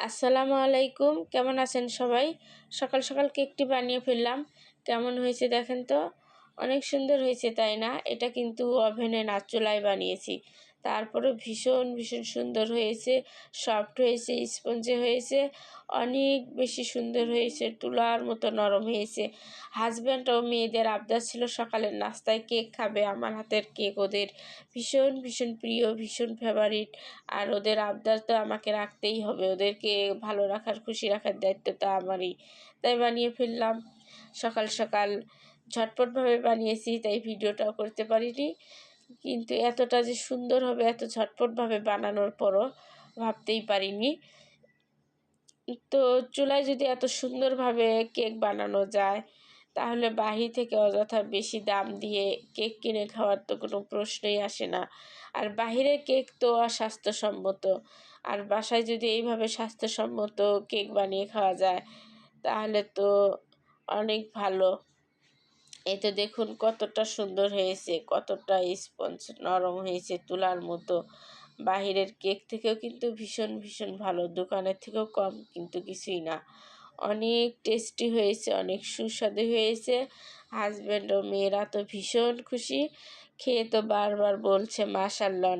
আসসালামু আলাইকুম, কেমন আছেন সবাই? সকাল সকাল কেকটি বানিয়ে ফেললাম। কেমন হয়েছে দেখেন তো? অনেক সুন্দর হয়েছে, তাই না? এটা কিন্তু ওভেনে না, চুলায় বানিয়েছি। তারপরেও ভীষণ ভীষণ সুন্দর হয়েছে, সফট হয়েছে, স্পঞ্জি হয়েছে, অনেক বেশি সুন্দর হয়েছে, তুলার মতো নরম হয়েছে। হাজব্যান্ড ও মেয়েদের আবদার ছিল সকালের নাস্তায় কেক খাবে। আমার হাতের কেক ওদের ভীষণ ভীষণ প্রিয়, ভীষণ ফেভারিট। আর ওদের আবদার তো আমাকে রাখতেই হবে, ওদেরকে ভালো রাখার, খুশি রাখার দায়িত্ব তো আমারই। তাই বানিয়ে ফেললাম সকাল সকাল, ঝটপটভাবে বানিয়েছি, তাই ভিডিওটাও করতে পারিনি। কিন্তু এতটা যে সুন্দর হবে, এত ঝটপটভাবে বানানোর পরও ভাবতেই পারিনি। তো চুলায় যদি এত সুন্দরভাবে কেক বানানো যায়, তাহলে বাহির থেকে অযথা বেশি দাম দিয়ে কেক কিনে খাওয়ার তো কোনো প্রশ্নই আসে না। আর বাহিরের কেক তো অস্বাস্থ্যসম্মত, আর বাসায় যদি এইভাবে স্বাস্থ্যসম্মত কেক বানিয়ে খাওয়া যায়, তাহলে তো অনেক ভালো। এই তো দেখুন কতটা সুন্দর হয়েছে, কতটা স্পঞ্জ নরম হয়েছে, তুলার মতো। বাহিরের কেক থেকেও কিন্তু ভীষণ ভীষণ ভালো, দোকানের থেকেও কম কিন্তু কিছুই না। অনেক টেস্টি হয়েছে, অনেক সুস্বাদু হয়েছে। হাজব্যান্ড ও মেয়েরা তো ভীষণ খুশি, খেয়ে তো বারবার বলছে মাশাআল্লাহ।